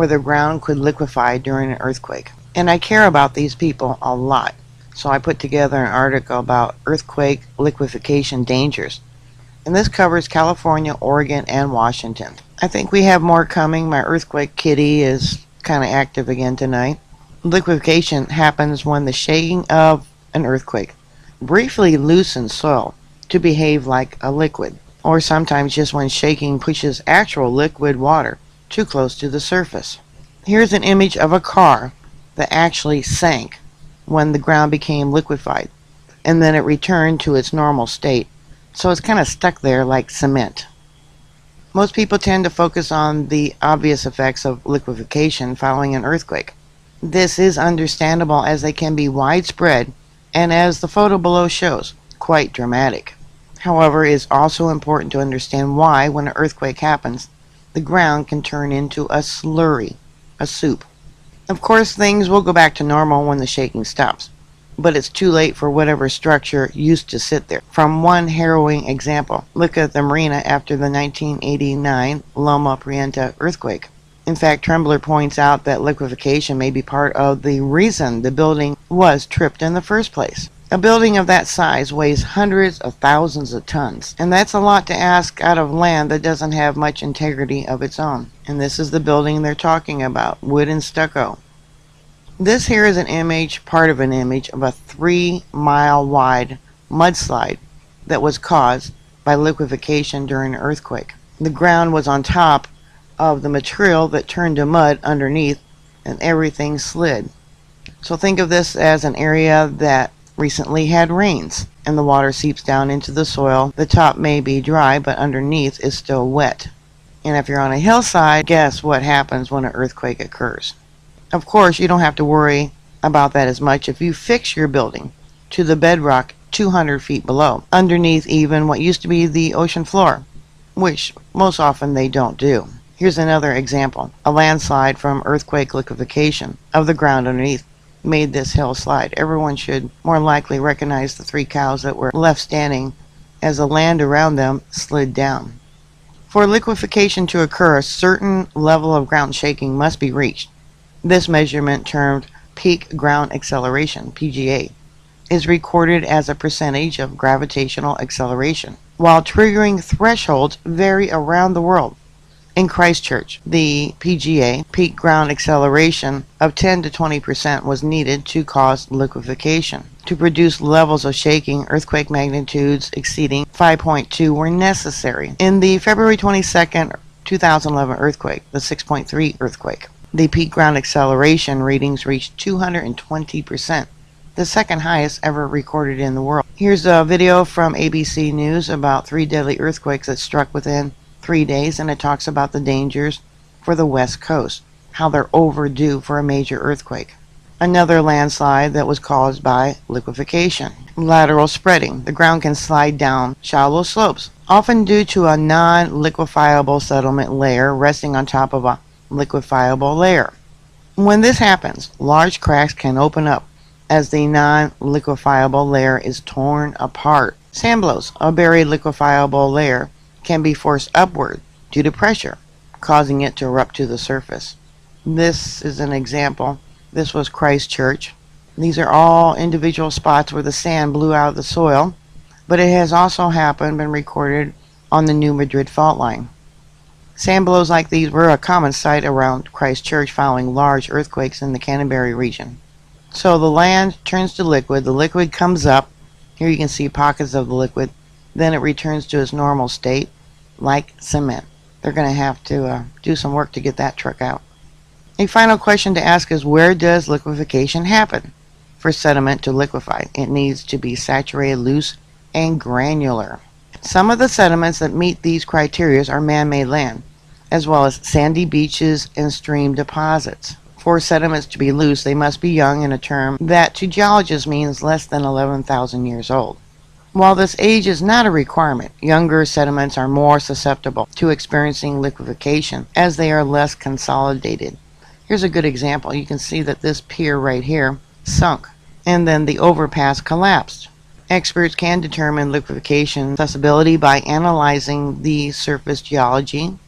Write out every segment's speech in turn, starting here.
where the ground could liquefy during an earthquake. And I care about these people a lot, so I put together an article about earthquake liquefaction dangers. And this covers California, Oregon, and Washington. I think we have more coming. My earthquake kitty is kind of active again tonight. Liquefaction happens when the shaking of an earthquake briefly loosens soil to behave like a liquid, or sometimes just when shaking pushes actual liquid water too close to the surface. Here's an image of a car that actually sank when the ground became liquefied, and then it returned to its normal state. So it's kind of stuck there like cement. Most people tend to focus on the obvious effects of liquefaction following an earthquake. This is understandable as they can be widespread and, as the photo below shows, quite dramatic. However, it is also important to understand why, when an earthquake happens, the ground can turn into a slurry, a soup. Of course, things will go back to normal when the shaking stops, but it's too late for whatever structure used to sit there. From one harrowing example, look at the marina after the 1989 Loma Prieta earthquake. In fact, Trembler points out that liquefaction may be part of the reason the building was tripped in the first place. A building of that size weighs hundreds of thousands of tons, and that's a lot to ask out of land that doesn't have much integrity of its own. And this is the building they're talking about, wood and stucco. This here is an image, part of an image, of a 3-mile wide mudslide that was caused by liquefaction during an earthquake. The ground was on top of the material that turned to mud underneath, and everything slid. So think of this as an area that recently had rains, and the water seeps down into the soil. The top may be dry, but underneath is still wet. And if you're on a hillside, guess what happens when an earthquake occurs? Of course, you don't have to worry about that as much if you fix your building to the bedrock 200 feet below, underneath even what used to be the ocean floor, which most often they don't do. Here's another example. A landslide from earthquake liquefaction of the ground underneath made this hill slide. Everyone should more likely recognize the 3 cows that were left standing as the land around them slid down. For liquefaction to occur, a certain level of ground shaking must be reached. This measurement, termed peak ground acceleration, PGA, is recorded as a percentage of gravitational acceleration, while triggering thresholds vary around the world. In Christchurch, the PGA, peak ground acceleration, of 10 to 20% was needed to cause liquefaction. To produce levels of shaking, earthquake magnitudes exceeding 5.2 were necessary. In the February 22nd, 2011 earthquake, the 6.3 earthquake, the peak ground acceleration readings reached 220%, the second highest ever recorded in the world. Here's a video from ABC News about 3 deadly earthquakes that struck within 3 days, and it talks about the dangers for the West Coast, how they're overdue for a major earthquake. Another landslide that was caused by liquefaction. Lateral spreading. The ground can slide down shallow slopes, often due to a non-liquefiable settlement layer resting on top of a liquefiable layer. When this happens, large cracks can open up as the non-liquefiable layer is torn apart. Sand blows. A buried liquefiable layer can be forced upward due to pressure, causing it to erupt to the surface. This is an example. This was Christchurch. These are all individual spots where the sand blew out of the soil, but it has also been recorded on the New Madrid fault line. Sand blows like these were a common sight around Christchurch following large earthquakes in the Canterbury region. So the land turns to liquid, the liquid comes up. Here you can see pockets of the liquid. Then it returns to its normal state, like cement. They're going to have to do some work to get that truck out. A final question to ask is, where does liquefaction happen? For sediment to liquefy, it needs to be saturated, loose, and granular. Some of the sediments that meet these criteria are man-made land, as well as sandy beaches and stream deposits. For sediments to be loose, they must be young, in a term that to geologists means less than 11,000 years old. While this age is not a requirement, younger sediments are more susceptible to experiencing liquefaction as they are less consolidated. Here's a good example. You can see that this pier right here sunk, and then the overpass collapsed. Experts can determine liquefaction susceptibility by analyzing the surface geology,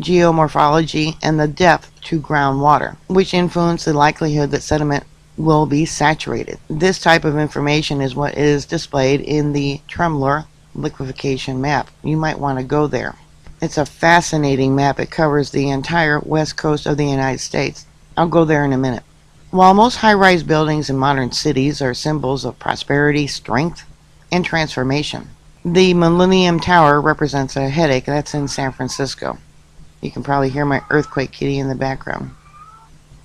geomorphology, and the depth to groundwater, which influence the likelihood that sediment will be saturated. This type of information is what is displayed in the Trembler liquefaction map. You might want to go there. It's a fascinating map. It covers the entire west coast of the United States. I'll go there in a minute. While most high-rise buildings in modern cities are symbols of prosperity, strength, and transformation, the Millennium Tower represents a headache. That's in San Francisco. You can probably hear my earthquake kitty in the background.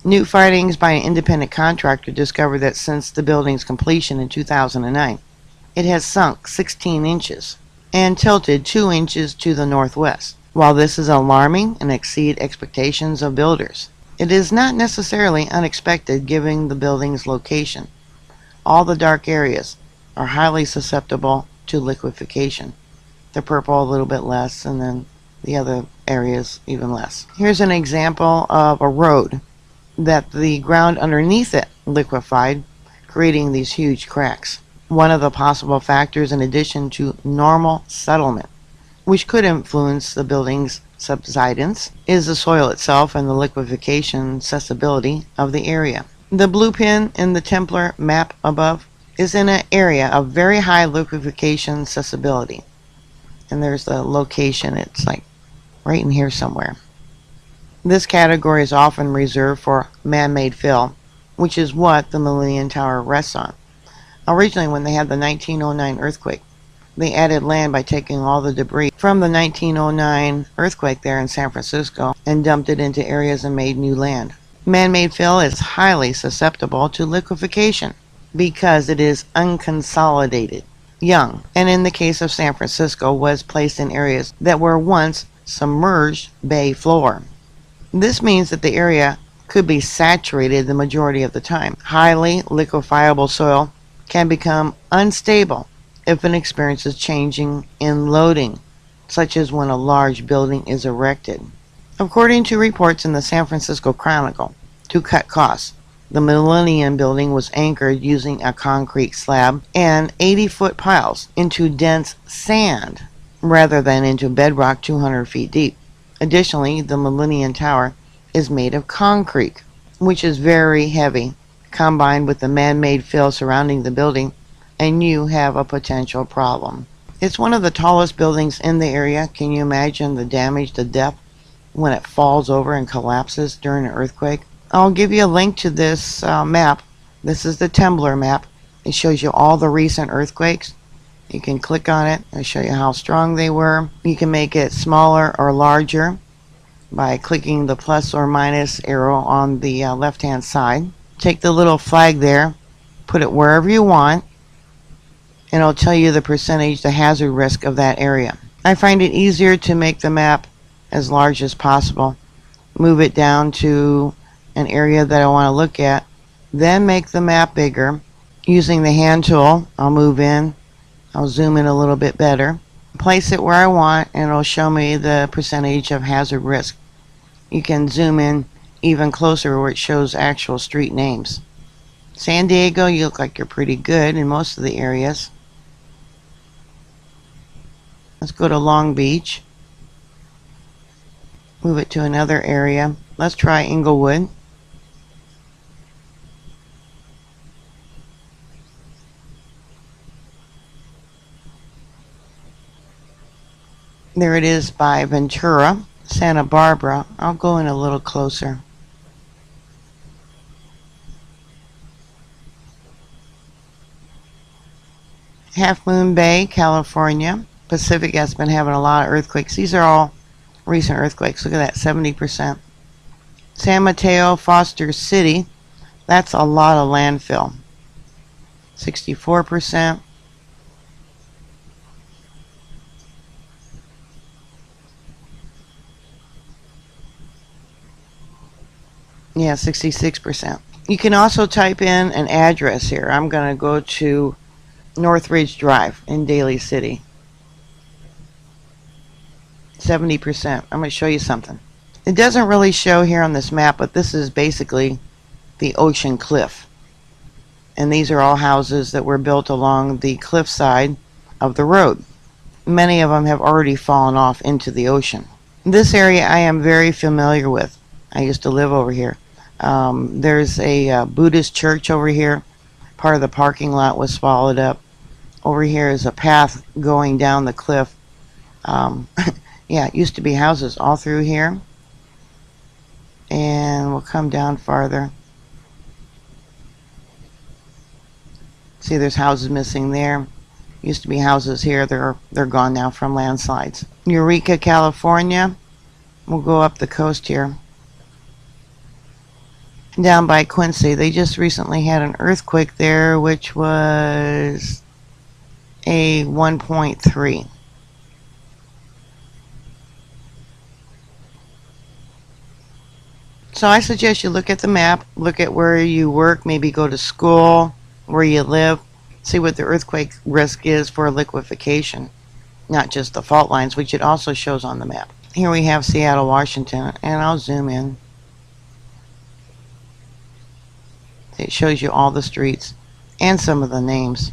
New findings by an independent contractor discovered that since the building's completion in 2009, it has sunk 16 inches and tilted 2 inches to the northwest. While this is alarming and exceeds expectations of builders, it is not necessarily unexpected given the building's location. All the dark areas are highly susceptible to liquefaction. The purple a little bit less, and then the other areas even less. Here's an example of a road that the ground underneath it liquefied, creating these huge cracks. One of the possible factors, in addition to normal settlement, which could influence the building's subsidence, is the soil itself and the liquefaction susceptibility of the area. The blue pin in the Templar map above is in an area of very high liquefaction susceptibility. And there's the location. It's like right in here somewhere. This category is often reserved for man-made fill, which is what the Millennium Tower rests on. Originally, when they had the 1909 earthquake, they added land by taking all the debris from the 1909 earthquake there in San Francisco and dumped it into areas and made new land. Man-made fill is highly susceptible to liquefaction because it is unconsolidated, young, and in the case of San Francisco was placed in areas that were once submerged bay floor. This means that the area could be saturated the majority of the time. Highly liquefiable soil can become unstable if it experiences changing in loading, such as when a large building is erected. According to reports in the San Francisco Chronicle, to cut costs, the Millennium Building was anchored using a concrete slab and 80-foot piles into dense sand rather than into bedrock 200 feet deep. Additionally, the Millennium Tower is made of concrete, which is very heavy, combined with the man-made fill surrounding the building, and you have a potential problem. It's one of the tallest buildings in the area. Can you imagine the damage, the depth, when it falls over and collapses during an earthquake? I'll give you a link to this map. This is the Trembler map. It shows you all the recent earthquakes. You can click on it and show you how strong they were. You can make it smaller or larger by clicking the plus or minus arrow on the left-hand side. Take the little flag there, put it wherever you want, and it'll tell you the percentage, the hazard risk of that area. I find it easier to make the map as large as possible. Move it down to an area that I want to look at, then make the map bigger. Using the hand tool, I'll move in, I'll zoom in a little bit better, place it where I want, and it'll show me the percentage of hazard risk. You can zoom in even closer where it shows actual street names. San Diego, you look like you're pretty good in most of the areas. Let's go to Long Beach. Move it to another area. Let's try Inglewood. There it is by Ventura. Santa Barbara. I'll go in a little closer. Half Moon Bay, California. Pacific has been having a lot of earthquakes. These are all recent earthquakes. Look at that, 70%. San Mateo, Foster City. That's a lot of landfill. 64%. Yeah, 66%. You can also type in an address here. I'm going to go to Northridge Drive in Daly City. 70%. I'm going to show you something. It doesn't really show here on this map, but this is basically the ocean cliff. And these are all houses that were built along the cliffside of the road. Many of them have already fallen off into the ocean. This area I am very familiar with. I used to live over here. There's a Buddhist church over here. Part of the parking lot was swallowed up. Over here is a path going down the cliff. Yeah, it used to be houses all through here. And we'll come down farther. See, there's houses missing there. Used to be houses here. They're gone now from landslides. Eureka, California. We'll go up the coast here. Down by Quincy, they just recently had an earthquake there, which was a 1.3. So I suggest you look at the map, look at where you work, maybe go to school, where you live, see what the earthquake risk is for liquefaction, not just the fault lines, which it also shows on the map. Here we have Seattle, Washington, and I'll zoom in. It shows you all the streets and some of the names.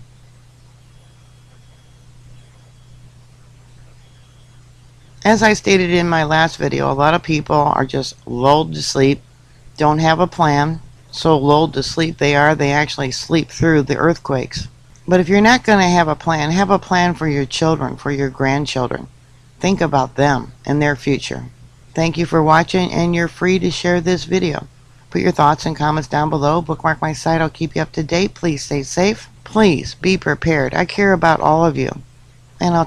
As I stated in my last video, a lot of people are just lulled to sleep, don't have a plan. So lulled to sleep they actually sleep through the earthquakes. But if you're not going to have a plan for your children, for your grandchildren. Think about them and their future. Thank you for watching, and you're free to share this video. Put your thoughts and comments down below. Bookmark my site. I'll keep you up to date. Please stay safe. Please be prepared. I care about all of you. And I'll